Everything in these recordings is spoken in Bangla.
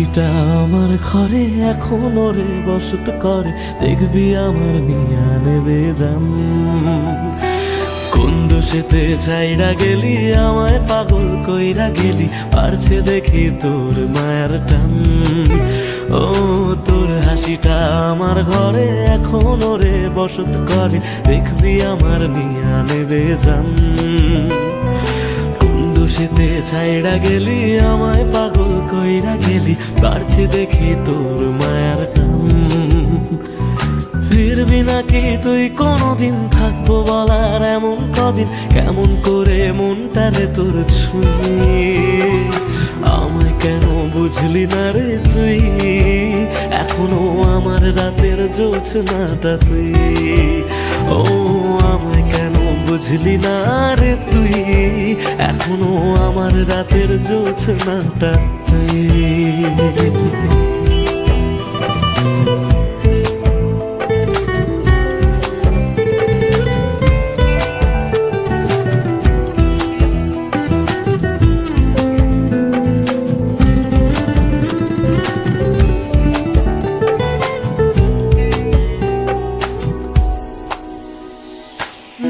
হাসিটা আমার ঘরে এখনো রে বসত করে, দেখবি আমার নিয়া নেবে জান। কোন দোষেতে ছাইড়া গেলি আমায় পাগল কইরা গেলি, পারছে দেখি তোর মায়ার টান। ও তোর হাসিটা আমার ঘরে এখনো রে বসত করে, দেখবি আমার নিয়া নেবে জান। দোষেতে ছাইড়া গেলি আমায় পাগল কইরা গেলি, পারছি দেখি তোর মায়ার টান। ফিরবি নাকি তুই কোনদিন, থাকবো বলার এমন কদিন, কেমন করে মনটারে তোর ছুঁয়ে। আমায় কেন বুঝলি না রে তুই, এখনো আমার রাতের জোছনাটা তুই। ও আমায় কেন বুঝলি না রে তুই, এখনো আমার রাতের জোছনাটা তুই।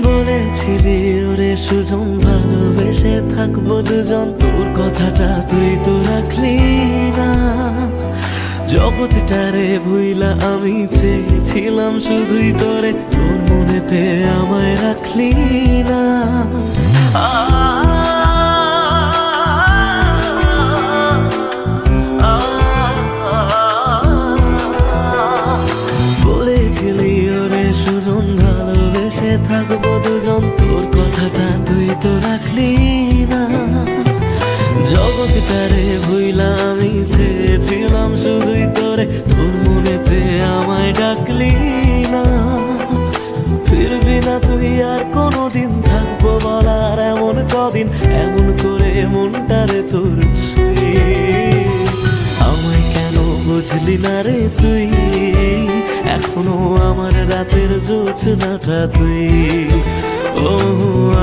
বলেছিলি ওরে সুজন ভালোবেসে থাকবো দুজন, তোর কথাটা তুই তো রাখলি না। জগৎটারে ভুইলা আমি চেয়েছিলাম শুধুই তোরে, তোর মনেতে আমায় রাখলি না। বলেছিলি ওরে সুজন ভালোবেসে থাকবো দুজন, তোর কথাটা তুই তো রাখলি না। জগৎটারে ভুইলা আমি চেয়েছিলাম শুধুই তোরে, তোর মনেতে আমায় ডাকলি না। ফিরবি না তুই আর কোনদিন, থাকবো বলার এমন কদিন, এমন করে মনটারে তোর ছুঁয়ে। আমায় কেন বুঝলি না রে তুই, এখনো আমার রাতের জোছনাটা তুই। ও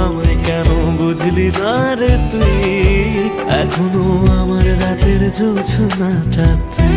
আমায় কেন বুঝলি না রে তুই, এখনো আমার রাতের জোছনাটা তুই।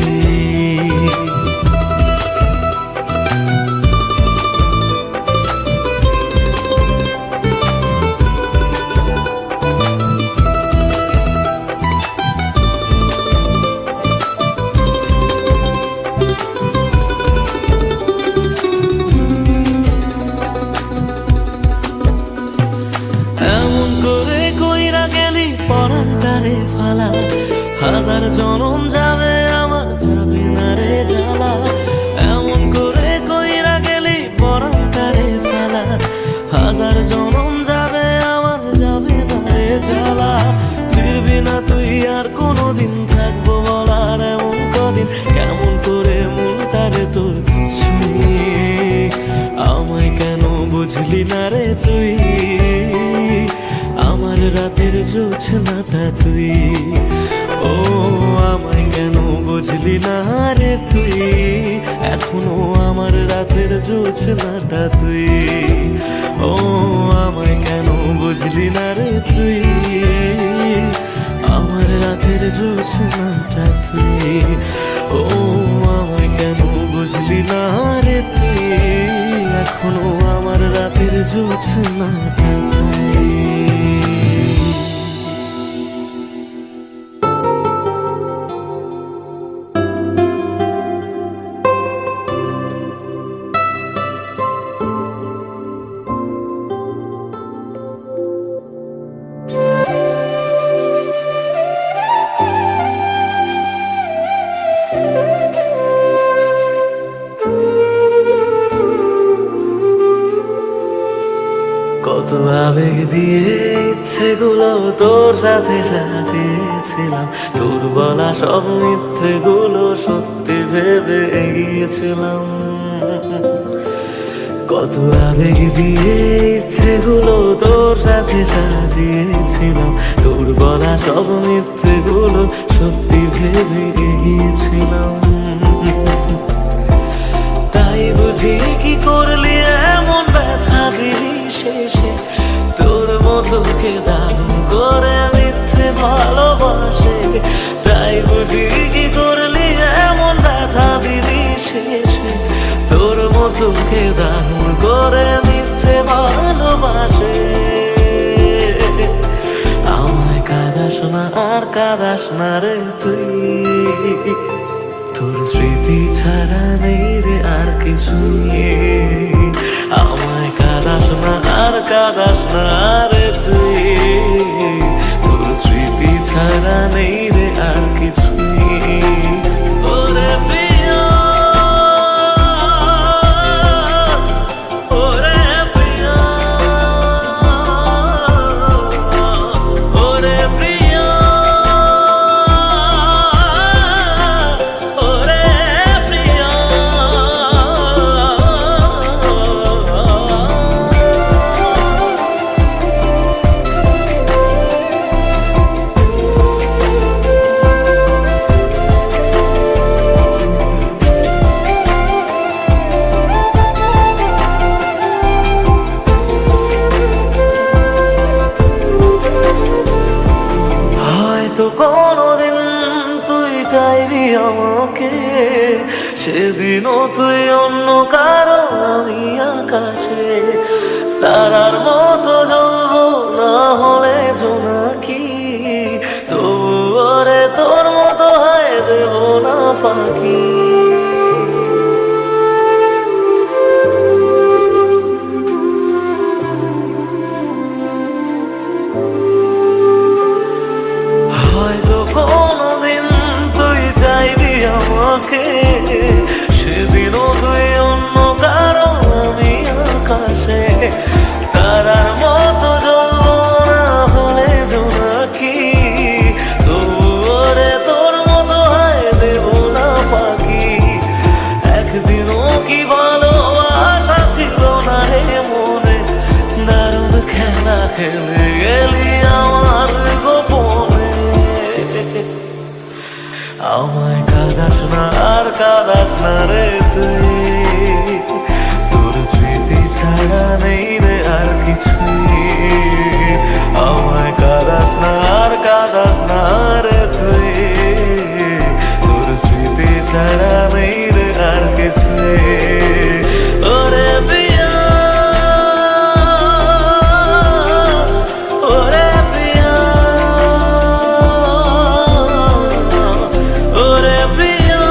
পরানটারে ফালা, হাজার জনম যাবে আমার যাবে না রে জ্বালা। এমন করে কইরা গেলি পরানটারে ফালা, হাজার জনম যাবে আমার যাবে না রে জ্বালা। ফিরবি না তুই আর কোনদিন, থাকবো বলার এমন কদিন, কেমন করে মনটারে তোর ছুঁয়ে। আমায় কেন বুঝলি না রে তুই, আমার রাতের জোছনাটা তুই। ও আমায় কেন বুঝলি না রে তুই, এখনো আমার রাতের জোছনাটা তুই। ও আমায় কেন বুঝলি না রে তুই, আমার রাতের জোছনাটা তুই। ও আমায় কেন বুঝলি না রে তুই, এখনো আমার রাতের জোছনাটা তুই। কত আবেগ দিয়ে ইচ্ছেগুলো তোর সাথে সাজিয়েছিলাম, তোর বলা সব মিথ্যেগুলো সত্যি ভেবে এগিয়েছিলাম। কত আবেগ দিয়ে ইচ্ছেগুলো তোর সাথে সাজিয়েছিলাম, তোর বলা সব মিথ্যেগুলো সত্যি ভেবে এগিয়েছিলাম। তাই বুঝি কি করলি এমন ব্যথা দিলি শেষে, তোর মতো কে দাম করে মিথ্যে ভালোবাসে। তাই বুঝি কি করলি তোকে দারুণ করে মিথ্যে ভালোবাসে। আমায় কাঁদাস না আর কাঁদাস না রে তুই, তোর স্মৃতি ছাড়া নেই রে আর কিছুই। আমায় কাঁদাস না আর কাঁদাস না রে তুই, তোর স্মৃতি ছাড়া নেই রে আর কিছুই। ওরে প্রিয়, ওরে প্রিয়, ওরে প্রিয়, ওরে প্রিয়। হয়তো কোনোদিন তুই চাইবি আমাকে, সেদিনও তুই অন্য কারো আমি আকাশে। তারার মতো জ্বলবো না হলে জোনাকি, তবু ওরে তোর মতো হয় দেব না ফাঁকি। হয়তো কোনোদিন তুই চাইবি আমাকে, সেদিনও তুই অন্য কারো আমি আকাশে। তারার মতো জ্বলবো না হলে জোনাকি, তবু ওরে তোর মতো হয় দেব না ফাঁকি। একদিনও কি ভালোবাসা ছিল না রে মনে, দারুণ খেলা খেলে গেলি আমার গোপনে। আমায় কাঁদাস না আর কাঁদাস না রে তুই, তোর স্মৃতি ছাড়া নেই রে আর কিছুই। আমায় কাঁদাস না আর কাঁদাস না রে তুই, তোর স্মৃতি ছাড়া নেই রে আর কিছুই। ওরে প্রিয়া, ওরে প্রিয়া, ওরে প্রিয়া,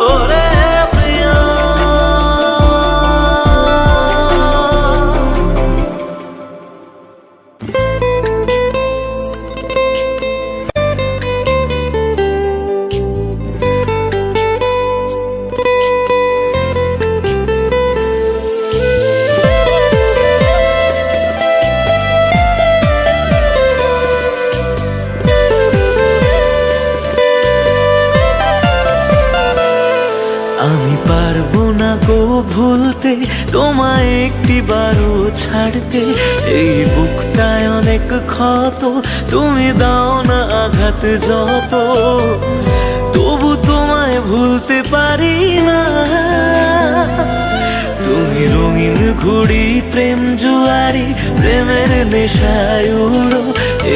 ওরে প্রিয়া। আমি পারবো না গো ভুলতে তোমায় একটি বারও ছাড়তে। এই বুকটায় অনেক ক্ষত, তুমি দাও না আঘাত যত, তবু তোমায় ভুলতে পারি না। তুমি রঙিন ঘুড়ি প্রেম জুয়ারি, প্রেমের নেশায় উড়ো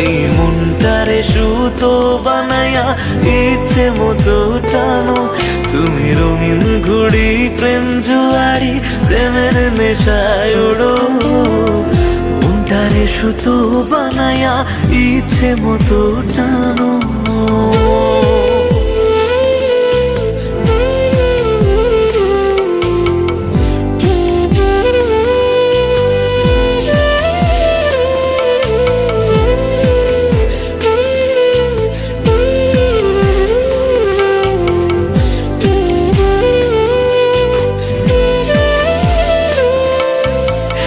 এই মনটারে সুতো বানায়া ইচ্ছে মতো টানো। তুমি রঙিন ঘুড়ি প্রেম জুয়ারি, প্রেমের নেশায় উড়ো মনটারে সুতো বানায়া ইচ্ছে মতো টানো।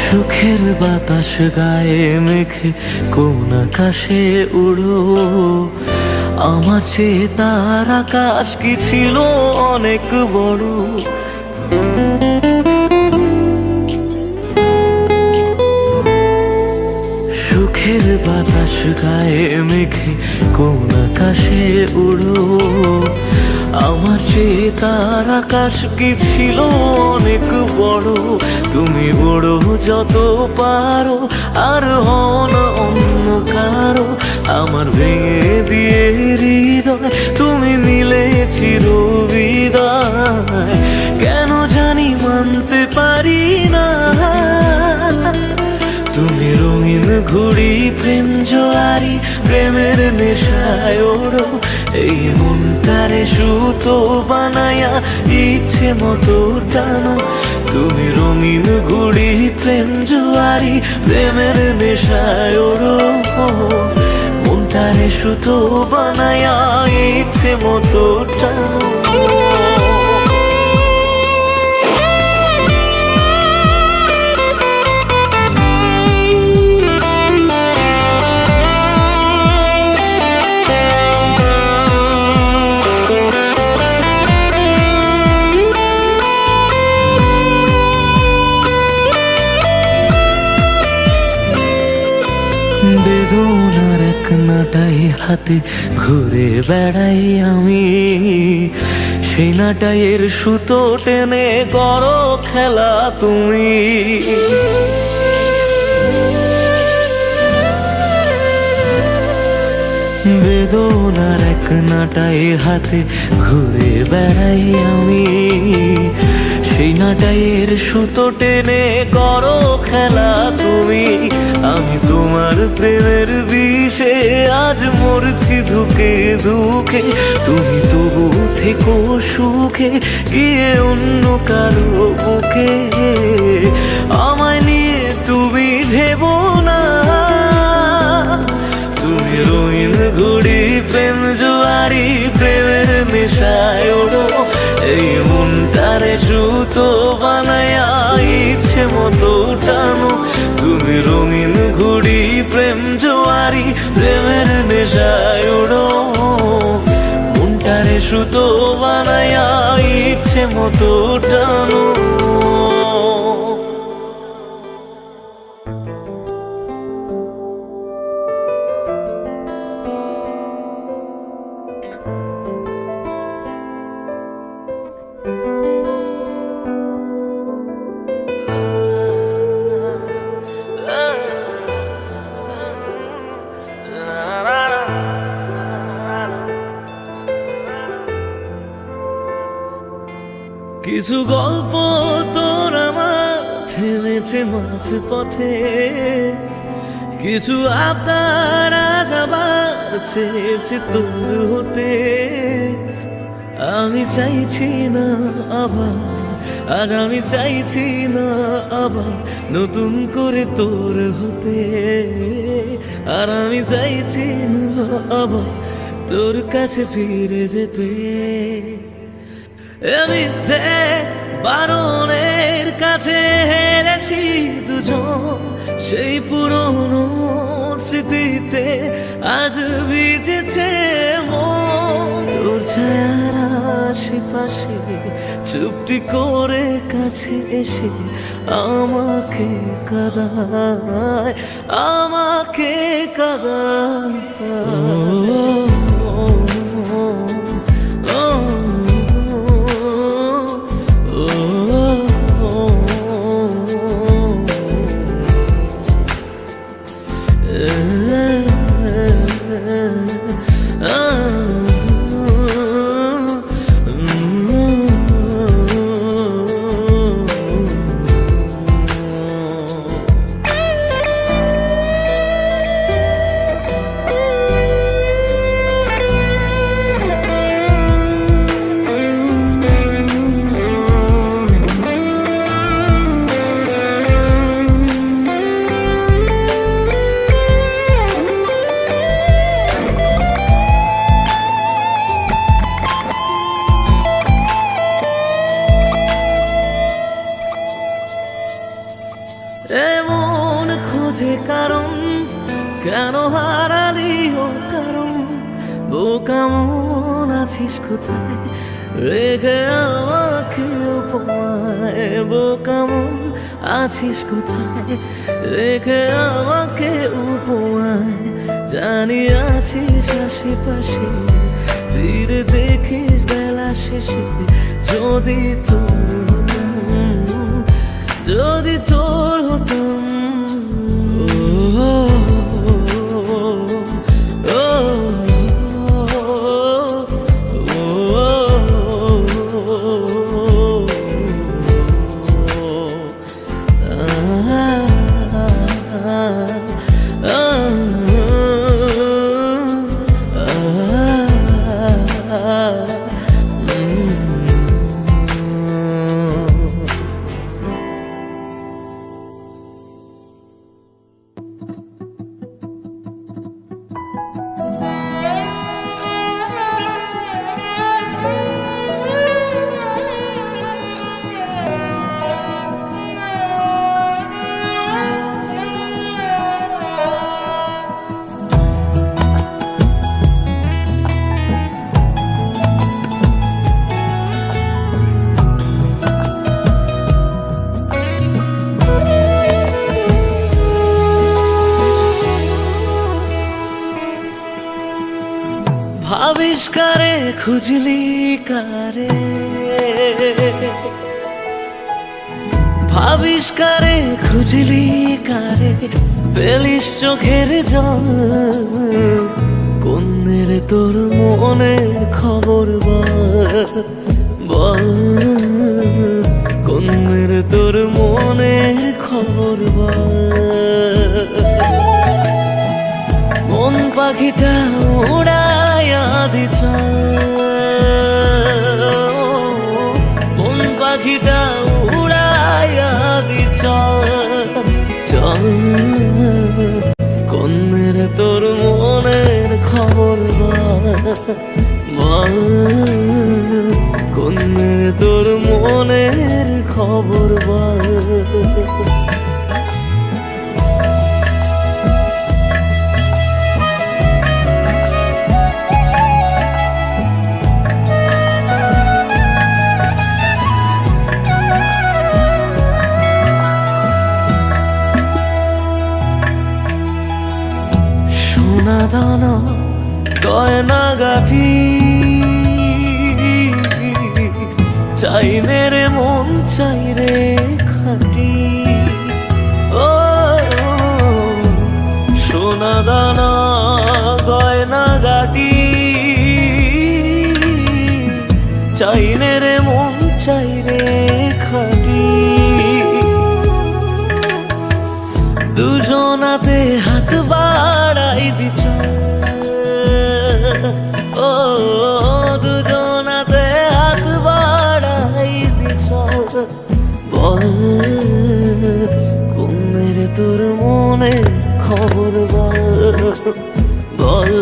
সুখের বাতাস গায়ে মেখে কোন আকাশে উড়ো, আমার চেয়ে তার আকাশ কি ছিল অনেক বড়। সুখের বাতাস গায়ে মেখে কোন আকাশে উড়ো, আমার চেয়ে তার আকাশ কি ছিল অনেক বড়। তুমি বড় যত পারো আর হও না অন্য কারো, আমার ভেঙে দিয়ে হৃদয় তুমি নিলে চির বিদায়। ঘুড়ি প্রেম জোয়ারি প্রেমের নেশায় ওড়ো এই মনটারে সুতো বানায়া ইচ্ছে মতো টানো তুমি রঙিন ঘুড়ি প্রেম জোয়ারি প্রেমের নেশায় ওড়ো মনটারে সুতো বানায়া ইচ্ছে মতো টানো বেদনার এক নাটাই হাতে ঘুরে বেড়াই আমি সেই নাটাইয়ের সুতো টেনে করো খেলা তুমি বেদনার এক নাটাই হাতে ঘুরে বেড়াই আমি সেই নাটাইয়ের সুতো টেনে করো খেলা তুমি আমি তোমার প্রেমের বিষে আজ মরছি ধুকে ধুকে তুমি তবু থেকো সুখে গিয়ে অন্য কারো বুকে আমায় নিয়ে তুমি ভেবো না তুমি রঙিন ঘুড়ি প্রেম জোয়ারি প্রেমের নেশায় ওড়ো এই মনটারে সুতো বানায়া ইচ্ছে মতো টানো তুমি রঙিন ঘুড়ি প্রেম জোয়ারি প্রেমের নেশায় ওড়ো মনটারে সুতো বানায়া ইচ্ছে মতো টানো কিছু গল্প তোর আমার থেমেছে মাঝ পথে কিছু আবদার আজ আবার চেয়েছে তোর হতে আমি চাইছি না আবার আজ আমি চাইছি না আবার নতুন করে তোর হতে আর আমি চাইছি না আবার তোর কাছে ফিরে যেতে মিথ্যে বারণের কাছে হেরেছি দুজন সেই পুরনো স্মৃতিতে আজ ভিজেছে মন তোর ছায়ার আশেপাশে চুপটি করে কাছে এসে আমাকে কাঁদায় আমাকে কাঁদায় এমন খোঁজে কারণ কেন হারালি ও কারণ বোকা মন আছিস কোথায় রেখে আমাকে উপমায় বোকা মন আছিস কোথায় রেখে আমাকে উপমায় জানি আছিস আশেপাশে ফিরে দেখিস বেলা শেষে যদি তোর হতাম আবিষ্কারে খুঁজলি কারে, ভাবিষ্কারে খুঁজলি কারে, পেলিস চোখের জল। কোনের তোর মনের খবর বল, বল কোনের তোর মনের খবর বল। মন পাখিটা উড়াইয়া দি চল, মন পাখিটা উড়াইয়া দি চল, চল কোনের তোর মনের খবর বল, বল কোনের তোর মনের খবর বল। সোনা দানা গয়না গাটি চাই রে মন চাই রে খাটি। ও সোনা দানা গয়না গাটি চাই রে মন চাই রে খাটি। দুজনাতে হাত বাড়াই দিছ, ও দুজনাতে হাত বাড়াই দিছ। বল কোনের তোর মনে খবর বল, বল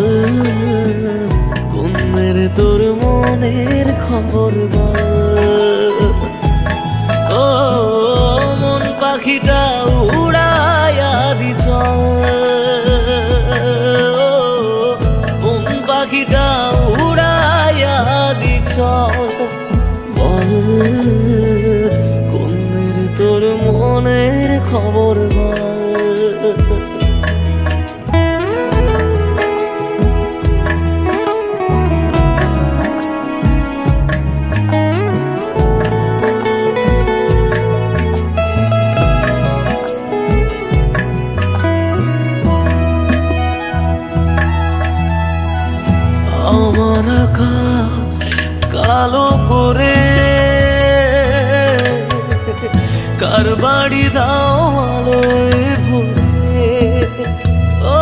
কোনের তোর মনের খবর বল। ও মন পাখিটা উড়াইয়া দি চল, মন পাখিটা উড়াইয়া দি চল। বল কোনের তোর মনের খবর বল। আমার আকাশ কালো করে কার বাড়ি দাও আলোয় ভরে। ও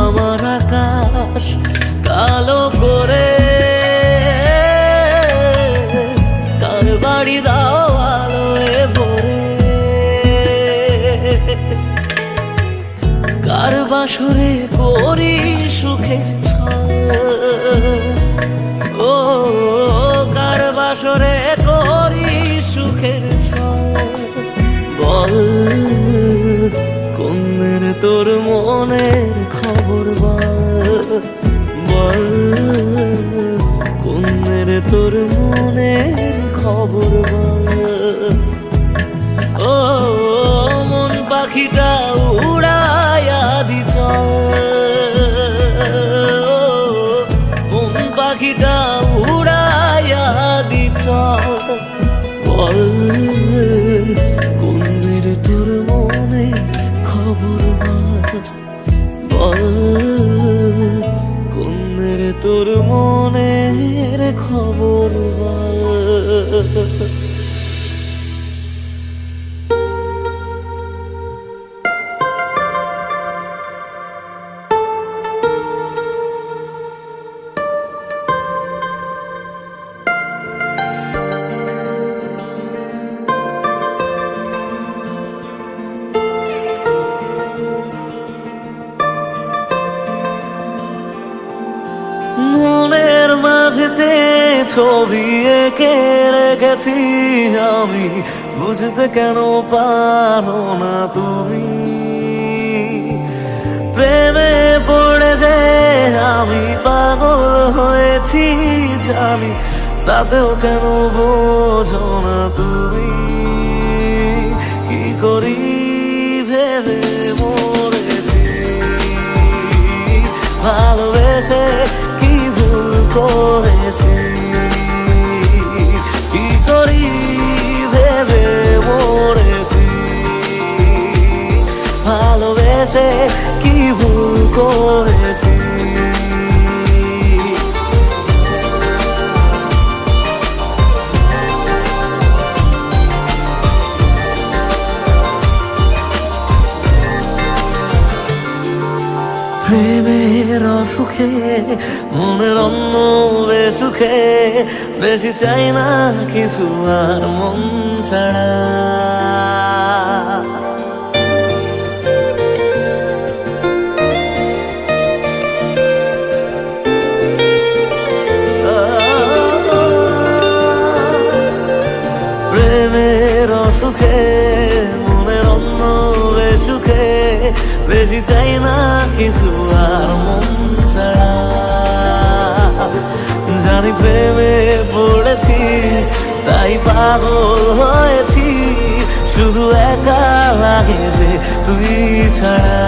আমার আকাশ কালো করে কার বাড়ি দাও আলোয় ভরে। কার বাসরে করি সুখের ছল, ও কার বাসরে করি সুখের ছল। বল কোনের তোর মনের খবর বল, বল কোনের তোর মনের খবর বল। ও মন পাখিটা উড়াইয়া দি চল, মন পাখিটা উড়াইয়া দি চল। বল কোনের তোর মনে খবর বল, বল কোনের তোর মনের খবর বল। মনের মাঝেতে ছবি এঁকে রেখেছি আমি, বুঝতে কেন পারো না তুমি। প্রেমে পড়ে যে আমি পাগল হয়েছি জানি, তাতেও কেন বোঝো না তুমি। কি করি ভেবে মরেছি, ভালোবেসে করেছি, কি করি ভেবে মরেছি, ভালোবেসে কি ভুল করেছি। প্রেমের অসুখে মনের অন্য বেসুখে, বেশি চাই না কিছু আর মন ছাড়া। প্রেমের অসুখে মনের অন্য বেসুখে, বেশি চাই না কিছু আর মন ছাড়া। জানি প্রেমে পড়েছি তাই পাগল হয়েছি, শুধু একা লাগে যে তুই ছাড়া।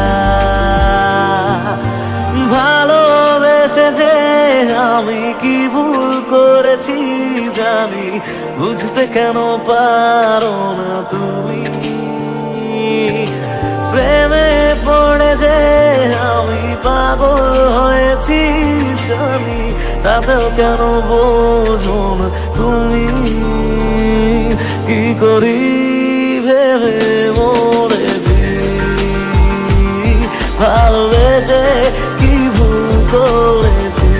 ভালোবেসে যে আমি কি ভুল করেছি জানি, বুঝতে কেন পারো না তুমি। প্রেমে পড়ে যে আমি পাগল হয়েছি জানি, তাতেও কেন বোঝো না তুমি। কি করি ভেবে মরেছি, ভালোবেসে কি ভুল করেছি,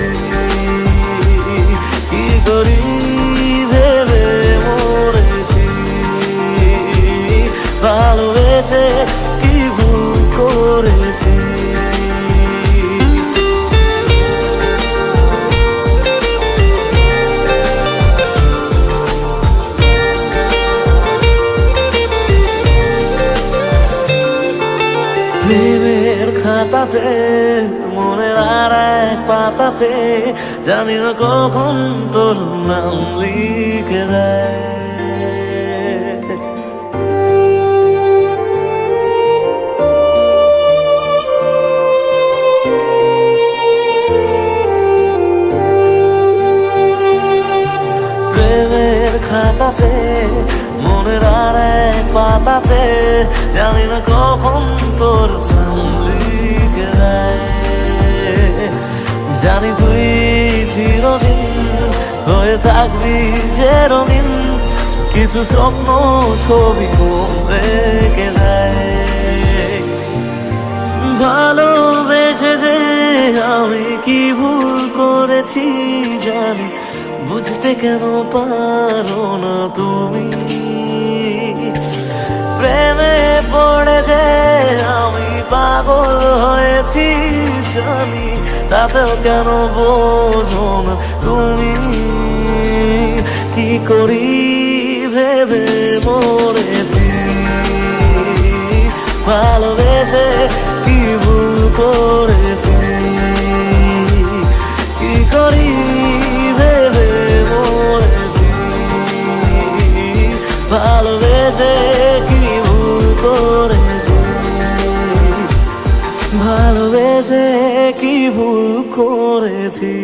কি করি ভেবে মরেছি, ভালোবেসে কি ভুল করেছি। প্রেমের খাতাতে মনের আর এক পাতাতে, জানি না কখন তোর নাম লিখে দেয়। প্রেমের খাতাতে মনের আর এক পাতাতে, জানি না কখন তোর নাম লিখে দেয়। জানি তুই চিরদিন হয়ে থাকবি যে রঙিন, কিছু স্বপ্ন ছবি রেখে যায়। ভালোবেসে যে আমি কি ভুল করেছি জানি, বুঝতে কেন পারো না তুমি। প্রেমে পড়ে যে আমি পাগল হয়েছি জানি, তাতেও কেন বোঝো না তুমি। কি করি ভেবে মরেছি, ভালোবেসে কি ভুল করেছি, কি করি ভেবে মরেছি, ভালোবেসে কি ভুল করেছি, ভালোবেসে কি ভুল করেছি।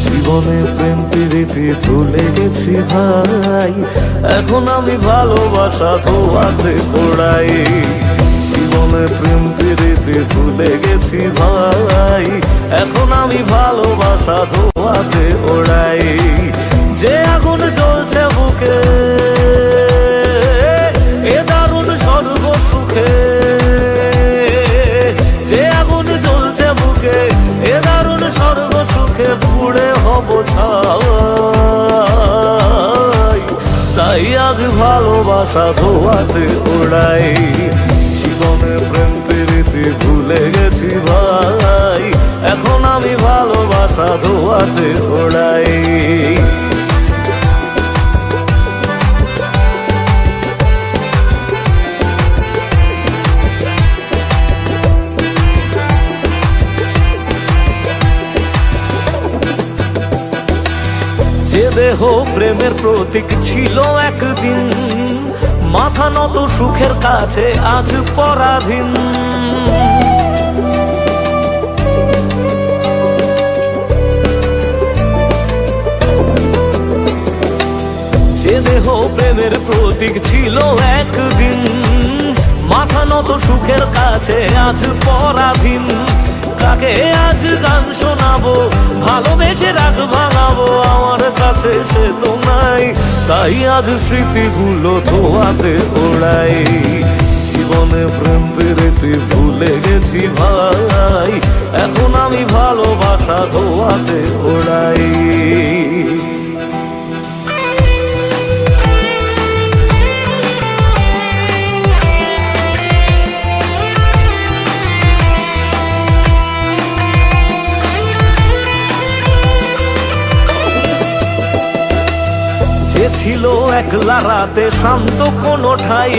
জীবনে প্রেম প্রীতি ভুলে গেছি ভাই, এখন আমি ভালোবাসা ধোয়াতে ওড়াই। জীবনে প্রেম প্রীতি ভুলে গেছি ভাই, এখন আমি ভালোবাসা ধোয়াতে ওড়াই। যে আগুন জ্বলছে বুকে এ দারুণ স্বর্গ সুখে, যে আগুন জ্বলছে বুকে এ দারুণ স্বর্গ সুখে, পুড়ে হব ছাই। তাই আজ ভালোবাসা ধোয়াতে ওড়াই। জীবনে প্রেম প্রীতি ভুলে গেছি ভাই, এখন আমি ভালোবাসা ধোয়াতে ওড়াই। প্রেমের প্রতীক ছিল একদিন, মাথা নত সুখের কাছে আজ পরাধীন। যে দেহ প্রেমের প্রতীক ছিল একদিন, মাথা নত সুখের কাছে আজ পরাধীন। কাকে আজ গান শোনাবো, ভালোবেসে রাগ ভাঙাবো, আমার কাছে সে তো নাই। তাই আজ স্মৃতিগুলো ধোয়াতে ওড়াই, জীবনে প্রেম পেরেতে ভুলে গেছি ভাই। এখন আমি ভালোবাসা ধোয়াতে ওড়াই। ছিল একলা রাতে শান্ত কোনো ঠাই,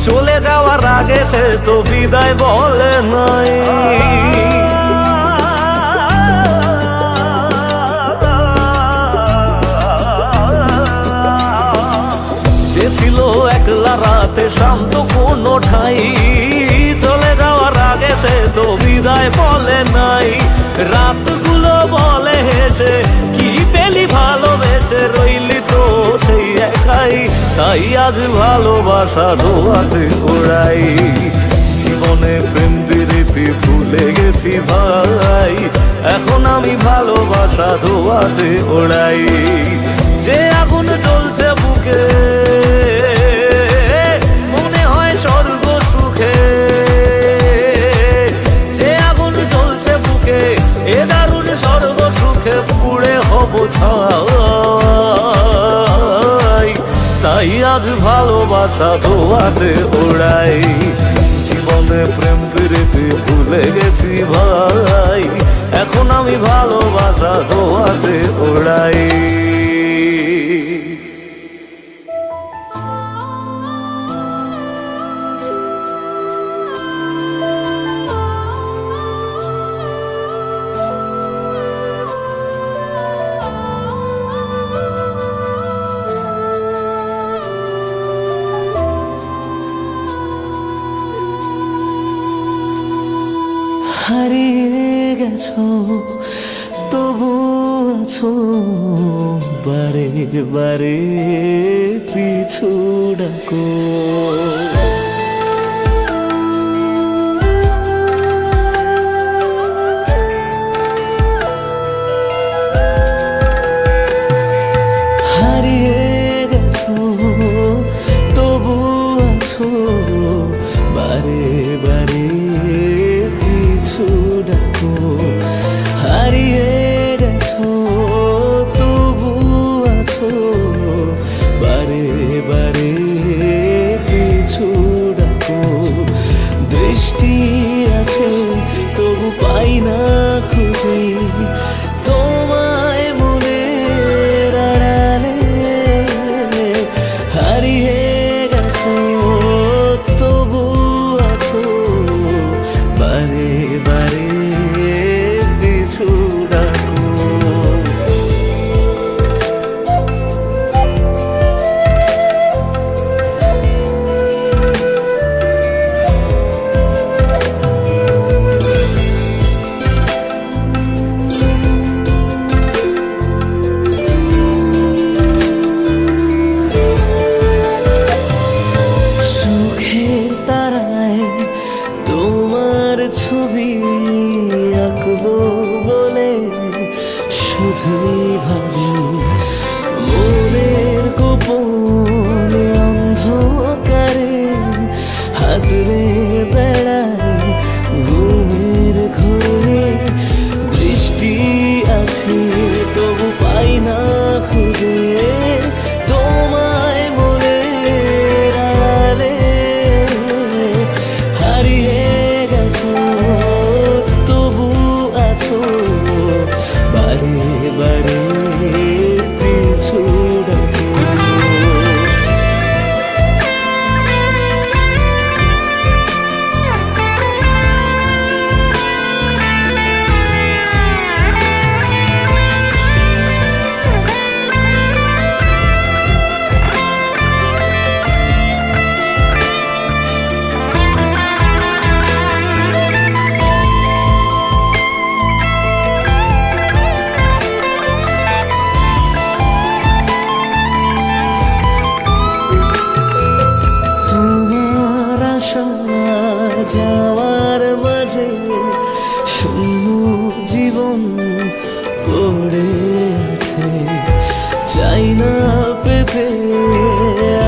চলে যাওয়ার আগে সে তো বিদায় বলে নাই। যে ছিল একলা রাতে শান্ত কোনো ঠাই, চলে যাওয়ার আগে সে তো বিদায় বলে নাই। রাতগুলো বলে হেসে, কি পেলি ভালোবেসে, রইলি তো সেই একাই। তাই আজ ভালোবাসা ধোয়াতে ওড়াই, জীবনে প্রেম প্রীতি ভুলে গেছি ভাই। এখন আমি ভালোবাসা ধোয়াতে ওড়াই। যে আগুন জ্বলছে বুকে, মনে হয় স্বর্গ সুখে। যে আগুন জ্বলছে বুকে, এ দারুণ স্বর্গ সুখে পুড়ে হব ছাই। তাই আজ ভালোবাসা ধোয়াতে ওড়াই, জীবনে প্রেম প্রীতি ভুলে গেছি ভাই। এখন আমি ভালোবাসা ধোয়াতে ওড়াই। হারিয়ে গেছো তবু আছো, বারে বারে পিছু ডাকো। হারিয়ে গেছো তবু আছো, বারে বারে পিছু ডাকো। হারিয়ে গেছো তবু আছো, বারে বারে পিছু ডাকো। দৃষ্টি আছে তবু পাই না খুঁজে, তোমায় মনের আড়ালে। হারিয়ে গেছো তবু আছো, বারে বারে পিছু ডাকো।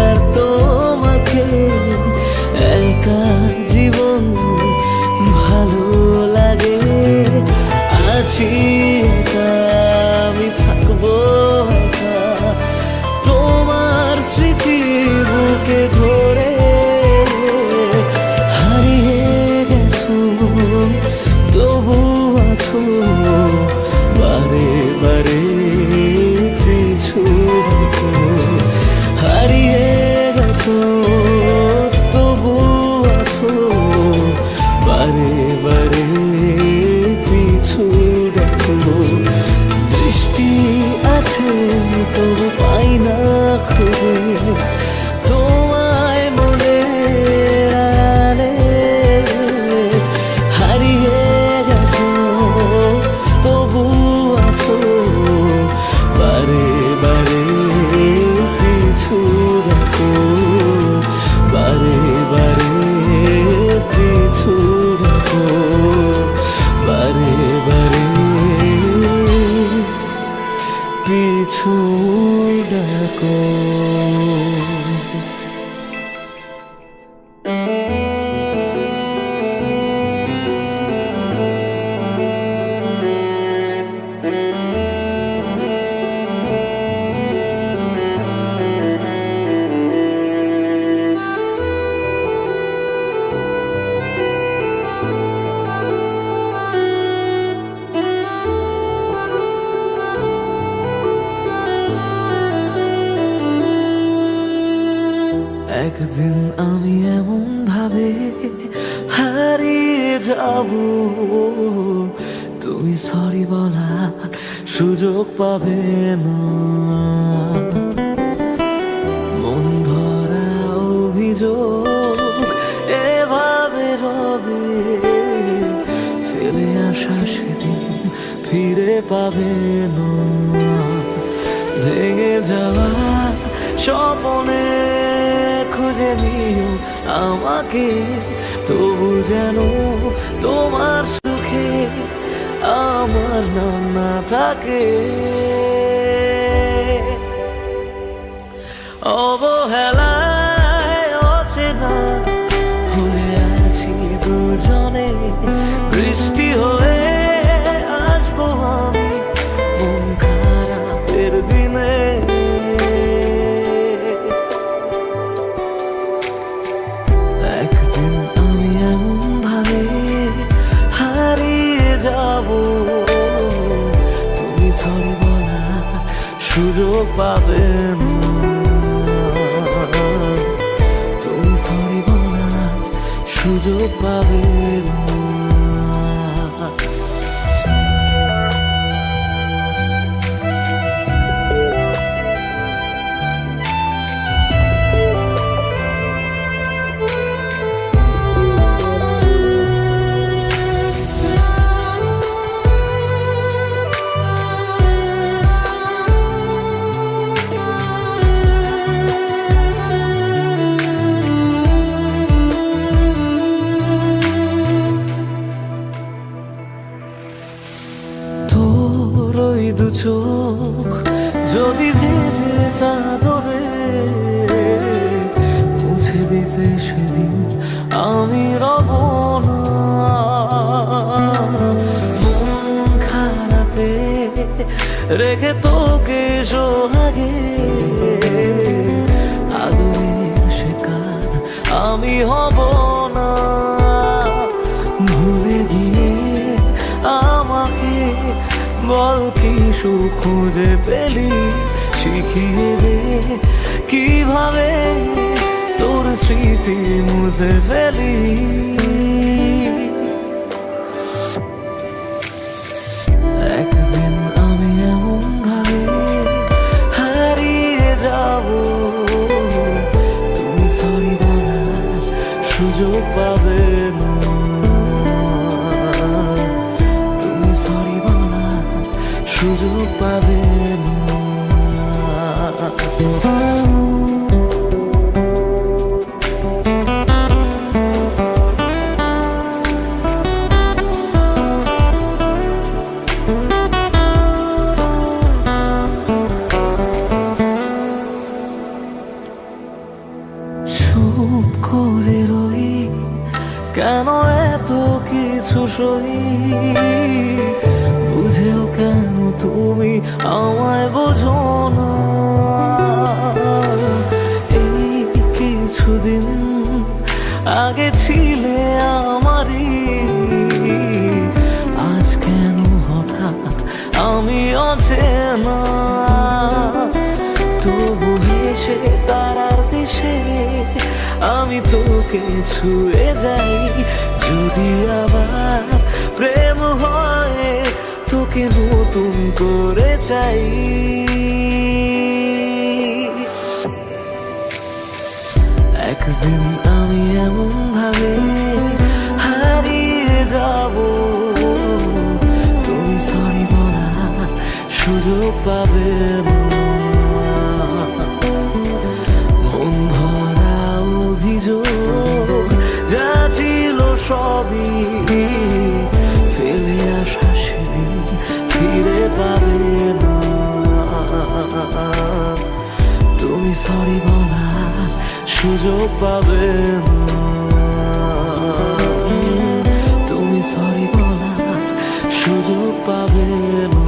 আর তোমাকে একা জীবন ভালো লাগে। আছি একা, আমি থাকবো একা, তোমার স্মৃতি বুকে ধরে। হারিয়ে গেছো তবু আছো, বারে বারে পিছু ডাকো। হারিয়ে গেছো তবু আছো, বারে বারে পিছু ডাকো। বৃষ্টি আছে তবু পাই না খুঁজে তোমায় মনের আড়ালে। হারিয়ে গেছো তবু আছো, বারে বারে পিছু ডাকো, বারে বারে পিছু ডাকো, বারে বারে পিছু ডাকো। একদিন আমি এমন ভাবে হারিয়ে যাব, তুমি সরি বলার সুযোগ পাবে না। মন ভরা অভিযোগ এভাবে রবে, ফেলে আসা সেদিন ফিরে পাবে না। ভেঙে যাওয়া স্বপ্নে খুঁজে নিও আমাকে, তবু যেন তোমার সুখে আমার নাম না থাকে। অবহেলায় অচেনা হয়ে আছি দুজনে, বৃষ্টি হয়ে আসবো আমি মন খারাপের দিনে। একদিন আমি এমন ভাবে হারিয়ে যাব, তুমি সরি বলার সুযোগ পাবে না। তুমি সরি বলার সুযোগ পাবে না। তোর ওই দু চোখ যদি ভেজে চাদরে মুছে দিতে সেদিন আমি রব না। মন খারাপে রেখে তোকে সোহাগে, আদরের সে কাঁধ আমি হব না। ভুলে গিয়ে আমাকে বল কি সুখ খুঁজে পেলি, শিখিয়ে দে কিভাবে তোর স্মৃতি মুছে ফেলি। একদিন আমি এমন ভাবে হারিয়ে যাব, তুমি সরি বলার সুযোগ পাবে না। তুমি সরি বলার সুযোগ পাবে না। চুপ করে রই, কেন এত কিছু সই, বুঝেও কেন তুমি আমায় বোঝো না। এই কিছুদিন আগে ছিলে আমারই, আজ কেন হঠাৎ আমি অচেনা। তবু হেসে তারার দেশে আমি তোকে ছুঁয়ে যাই, যদি আবার প্রেম হয় তোকে নতুন করে চাই। একদিন আমি এমন ভাবে হারিয়ে যাব, তুমি সরি বলার সুযোগ পাবে না। মন ভরা অভিযোগ যা ছিল সবই ফেলে আসা সেদিন ফিরে পাবে না। তুমি সরি বলার সুযোগ পাবে না, তুমি সরি বলার সুযোগ পাবে না।